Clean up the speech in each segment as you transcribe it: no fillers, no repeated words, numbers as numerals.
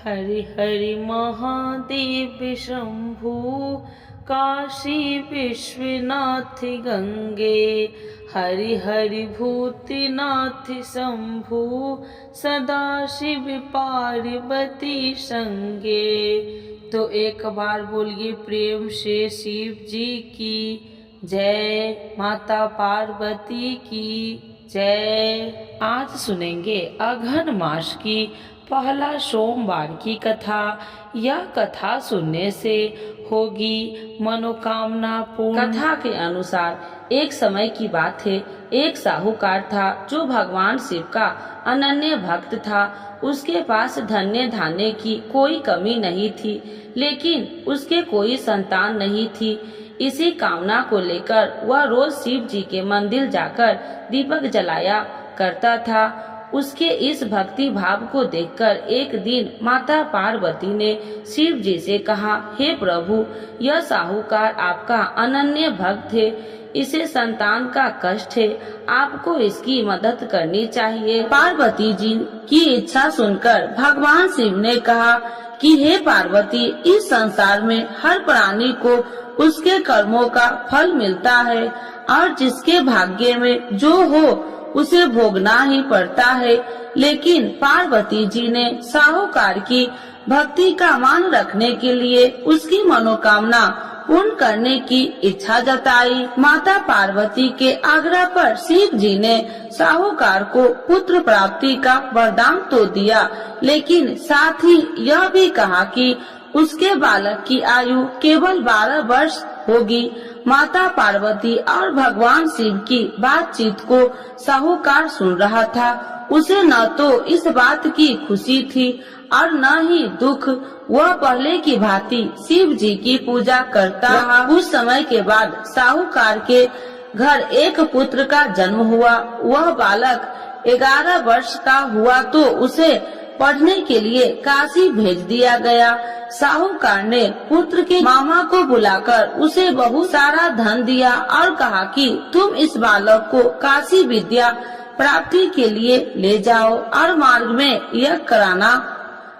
हरि हरि महादेव शंभु, काशी विश्वनाथ गंगे। हरि हरि भूतनाथ शंभु, सदाशिव पार्वती संगे। तो एक बार बोलिए प्रेम से शिव जी की जय, माता पार्वती की जय। आज सुनेंगे अघन मास की पहला सोमवार की कथा। यह कथा सुनने से होगी मनोकामना पूर्ण। कथा के अनुसार एक समय की बात है, एक साहूकार था जो भगवान शिव का अनन्य भक्त था। उसके पास धन्य धान्य की कोई कमी नहीं थी, लेकिन उसके कोई संतान नहीं थी। इसी कामना को लेकर वह रोज शिव जी के मंदिर जाकर दीपक जलाया करता था। उसके इस भक्ति भाव को देखकर एक दिन माता पार्वती ने शिव जी से कहा, हे प्रभु, यह साहूकार आपका अनन्य भक्त है, इसे संतान का कष्ट है, आपको इसकी मदद करनी चाहिए। पार्वती जी की इच्छा सुनकर भगवान शिव ने कहा कि हे पार्वती, इस संसार में हर प्राणी को उसके कर्मों का फल मिलता है और जिसके भाग्य में जो हो उसे भोगना ही पड़ता है। लेकिन पार्वती जी ने साहूकार की भक्ति का मान रखने के लिए उसकी मनोकामना पूर्ण करने की इच्छा जताई। माता पार्वती के आग्रह पर शिव जी ने साहूकार को पुत्र प्राप्ति का वरदान तो दिया, लेकिन साथ ही यह भी कहा कि उसके बालक की आयु केवल 12 वर्ष होगी। माता पार्वती और भगवान शिव की बातचीत को साहूकार सुन रहा था। उसे न तो इस बात की खुशी थी और न ही दुख। वह पहले की भांति शिव जी की पूजा करता रहा। कुछ समय के बाद साहूकार के घर एक पुत्र का जन्म हुआ। वह बालक 11 वर्ष का हुआ तो उसे पढ़ने के लिए काशी भेज दिया गया। साहूकार ने पुत्र के मामा को बुलाकर उसे बहुत सारा धन दिया और कहा कि तुम इस बालक को काशी विद्या प्राप्ति के लिए ले जाओ और मार्ग में यज्ञ कराना।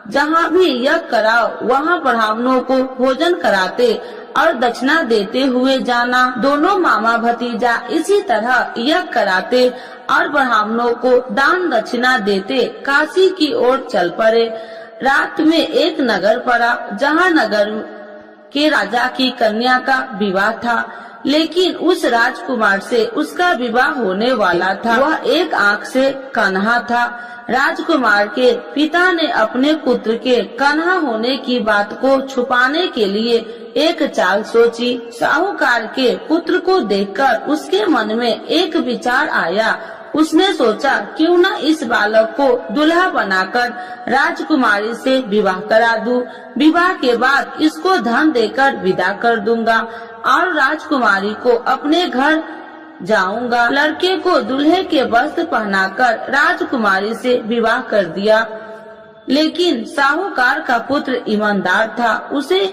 जहाँ भी यज्ञ कराओ वहाँ ब्राह्मणों को भोजन कराते और दक्षिणा देते हुए जाना। दोनों मामा भतीजा इसी तरह यज्ञ कराते और ब्राह्मणों को दान दक्षिणा देते काशी की ओर चल पड़े। रात में एक नगर पड़ा, जहाँ नगर के राजा की कन्या का विवाह था, लेकिन उस राजकुमार से उसका विवाह होने वाला था। वह एक आंख से कन्हा था। राजकुमार के पिता ने अपने पुत्र के कन्हा होने की बात को छुपाने के लिए एक चाल सोची। साहूकार के पुत्र को देखकर उसके मन में एक विचार आया। उसने सोचा, क्यों न इस बालक को दुल्हा बनाकर राजकुमारी से विवाह करा दूं। विवाह के बाद इसको धन देकर विदा कर दूंगा और राजकुमारी को अपने घर जाऊंगा। लड़के को दूल्हे के वस्त्र पहनाकर राजकुमारी से विवाह कर दिया। लेकिन साहूकार का पुत्र ईमानदार था। उसे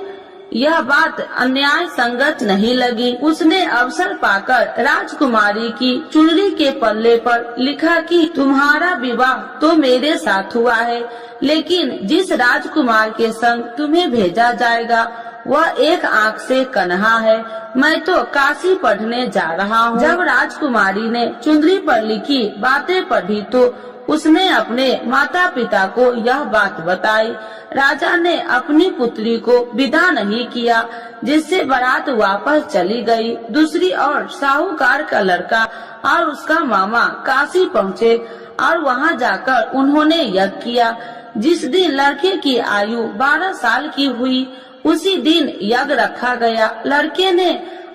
यह बात अन्याय संगत नहीं लगी। उसने अवसर पाकर राजकुमारी की चुनरी के पल्ले पर लिखा कि तुम्हारा विवाह तो मेरे साथ हुआ है, लेकिन जिस राजकुमार के संग तुम्हें भेजा जाएगा वह एक आंख से कन्हा है। मैं तो काशी पढ़ने जा रहा हूँ। जब राजकुमारी ने चुनरी पर लिखी बातें पढ़ी तो उसने अपने माता पिता को यह बात बताई। राजा ने अपनी पुत्री को विदा नहीं किया, जिससे बारात वापस चली गई। दूसरी ओर साहूकार का लड़का और उसका मामा काशी पहुँचे और वहाँ जाकर उन्होंने यज्ञ किया। जिस दिन लड़के की आयु 12 साल की हुई, उसी दिन यज्ञ रखा गया। लड़के ने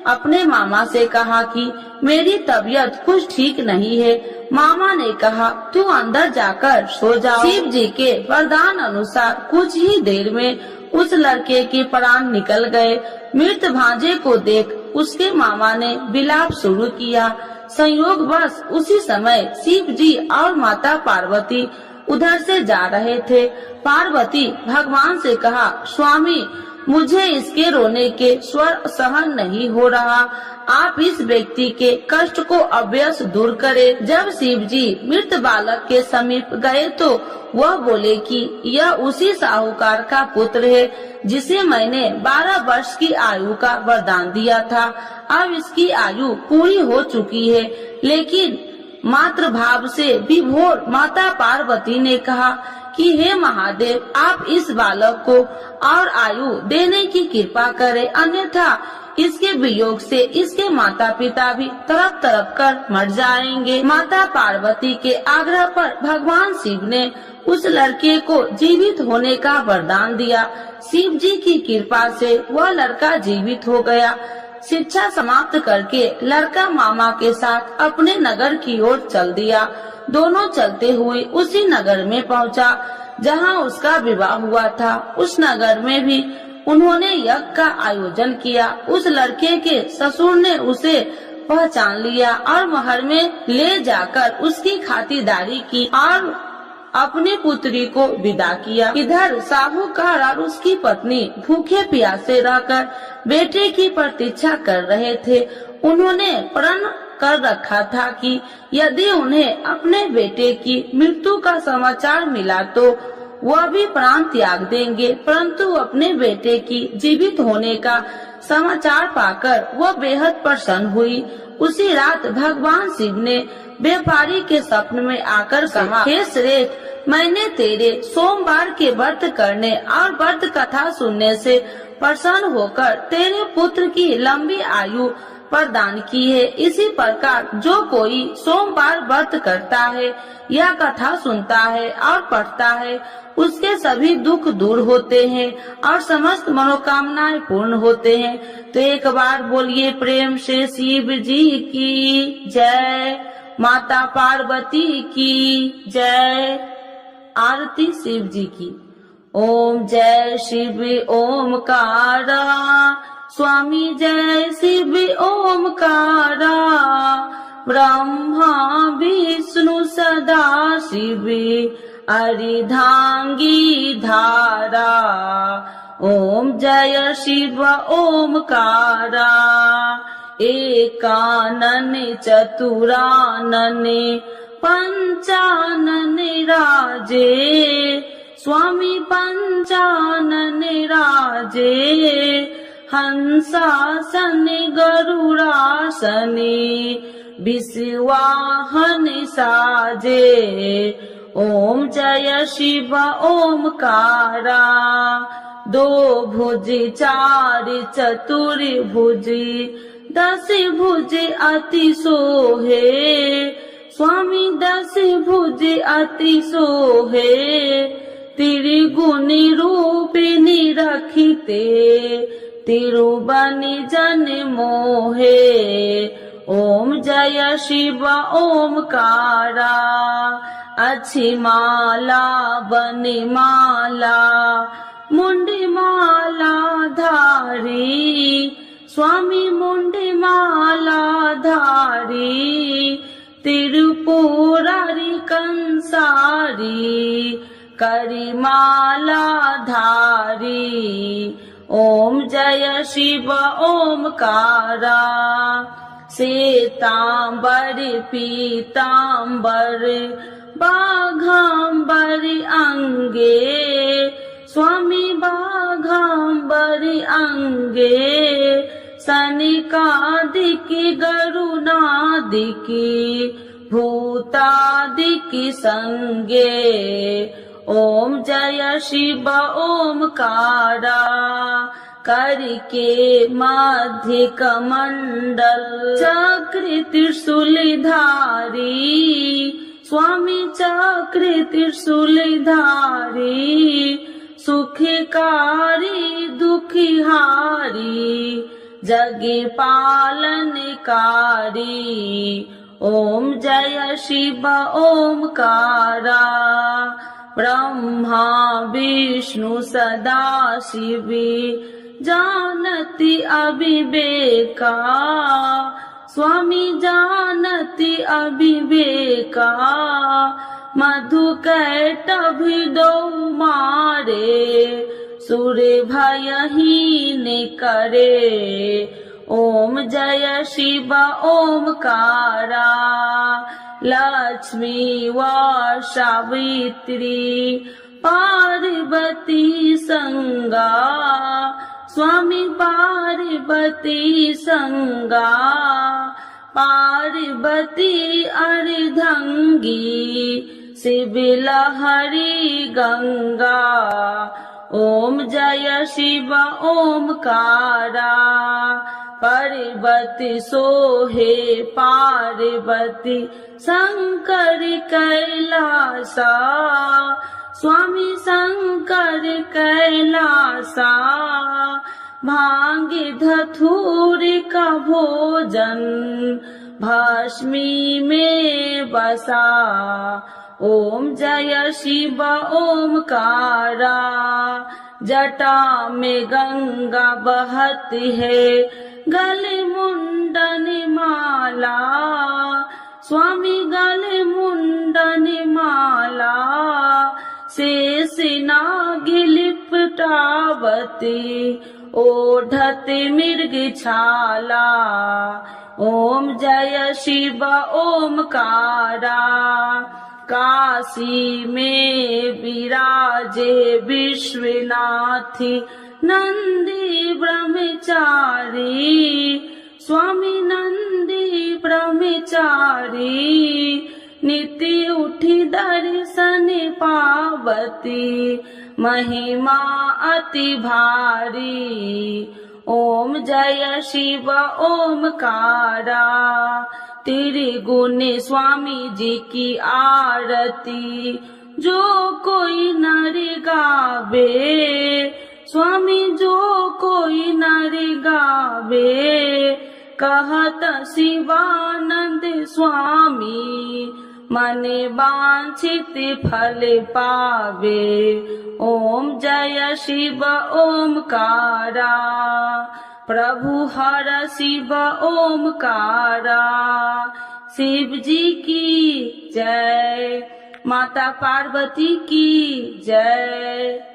अपने मामा से कहा कि मेरी तबीयत कुछ ठीक नहीं है। मामा ने कहा, तू अंदर जाकर सो जाओ। शिव जी के वरदान अनुसार कुछ ही देर में उस लड़के के प्राण निकल गए। मृत भांजे को देख उसके मामा ने विलाप शुरू किया। संयोगवश उसी समय शिव जी और माता पार्वती उधर से जा रहे थे। पार्वती भगवान से कहा, स्वामी, मुझे इसके रोने के स्वर सहन नहीं हो रहा। आप इस व्यक्ति के कष्ट को अवश्य दूर करें। जब शिव जी मृत बालक के समीप गए तो वह बोले कि यह उसी साहूकार का पुत्र है जिसे मैंने 12 वर्ष की आयु का वरदान दिया था। अब इसकी आयु पूरी हो चुकी है। लेकिन मातृ भाव से विभोर माता पार्वती ने कहा कि हे महादेव, आप इस बालक को और आयु देने की कृपा करें, अन्यथा इसके वियोग से इसके माता पिता भी तड़प तड़प कर मर जाएंगे। माता पार्वती के आग्रह पर भगवान शिव ने उस लड़के को जीवित होने का वरदान दिया। शिव जी की कृपा से वह लड़का जीवित हो गया। शिक्षा समाप्त करके लड़का मामा के साथ अपने नगर की ओर चल दिया। दोनों चलते हुए उसी नगर में पहुंचा जहां उसका विवाह हुआ था। उस नगर में भी उन्होंने यज्ञ का आयोजन किया। उस लड़के के ससुर ने उसे पहचान लिया और महल में ले जाकर उसकी खातिरदारी की और अपनी पुत्री को विदा किया। इधर साहूकार और उसकी पत्नी भूखे प्यासे रहकर बेटे की प्रतीक्षा कर रहे थे। उन्होंने प्रण कर रखा था कि यदि उन्हें अपने बेटे की मृत्यु का समाचार मिला तो वह भी प्राण त्याग देंगे, परंतु अपने बेटे की जीवित होने का समाचार पाकर वह बेहद प्रसन्न हुई। उसी रात भगवान शिव ने व्यापारी के स्वप्न में आकर कहा, हे श्रेष्ठ, मैंने तेरे सोमवार के व्रत करने और व्रत कथा सुनने से प्रसन्न होकर तेरे पुत्र की लंबी आयु प्रदान की है। इसी प्रकार जो कोई सोमवार व्रत करता है या कथा सुनता है और पढ़ता है, उसके सभी दुख दूर होते हैं और समस्त मनोकामनाएं पूर्ण होते हैं। तो एक बार बोलिए प्रेम से शिव जी की जय, माता पार्वती की जय। आरती शिव जी की। ओम जय शिव ओमकारा, स्वामी जय शिव ओमकारा, ब्रह्मा विष्णु सदा शिव अर्धांगी धारा। ओम जय शिव ओमकारा, एकानन चतुरानन पंचानन राजे, स्वामी पंचानन राजे, हंसासन गरुड़ासन विश्वाहन साजे। ओम जय शिव ओमकारा, दो भुज चार चतुर्भुज, 10 भुज अति सोहे, स्वामी 10 भुज अति सोहे, त्रिगुणी रूपिणी रखिते, तिरुबनि जन मोहे। ओम जय शिव ओमकारा, अच्छी माला बनि माला, मुंडी माला धारी, स्वामी मुंडी माला धारी, त्रिपुरारी कंसारी, करी माला धारी। ओम जय शिव ओमकारा, श्वेतांबर पीतांबर, बाघांबर अंगे, स्वामी बाघांबर अंगे, सनिकादिक गरुणादिक, भूतादिक संगे। ओम जय शिव ओमकारा, करके मध्य कमंडल, चक्र त्रिशूल धारी, स्वामी चक्र त्रिशूल धारी, सुखकारी दुखिहारी, जग पालनकारी। ओम जय शिव ओमकारा, ब्रह्मा विष्णु सदा शिव, जानति अविवेका, स्वामी जानति अविवेका, मधु कैटभ दो मारे, सुर भयहीन करे। ओम जय शिव ओमकारा, लक्ष्मी व सावित्री पार्वती संगा, स्वामी पार्वती संगा, पार्वती अर्धंगी, शिव लहरी गंगा। ओम जय शिव ओमकारा, पार्वती सोहे पार्वती शंकर कैलासा, स्वामी शंकर कैलासा। भांग धतूर का भोजन भस्मी में बसा। ओम जय शिव ओमकारा, जटा में गंगा बहती है, गले मुंडन माला, स्वामी गले मुंडन माला। शेष नाग लिपटावती, ओढ़त मृग छाला। ओम जय शिव ओमकारा, काशी में विराजे विश्वनाथ नंदी ब्रह्मचारी, स्वामी नंदी ब्रह्मचारी। नित्य उठी दर्शन पावती, महिमा अति भारी। ओम जय शिव ओमकारा, त्रिगुण स्वामी जी की आरती जो कोई नर गावे, स्वामी जो कोई नर गावे। कहत शिवानंद स्वामी, मन वांछित फल पावे। ओम जय शिव ओमकारा, प्रभु हर शिव ओमकारा। शिव जी की जय, माता पार्वती की जय।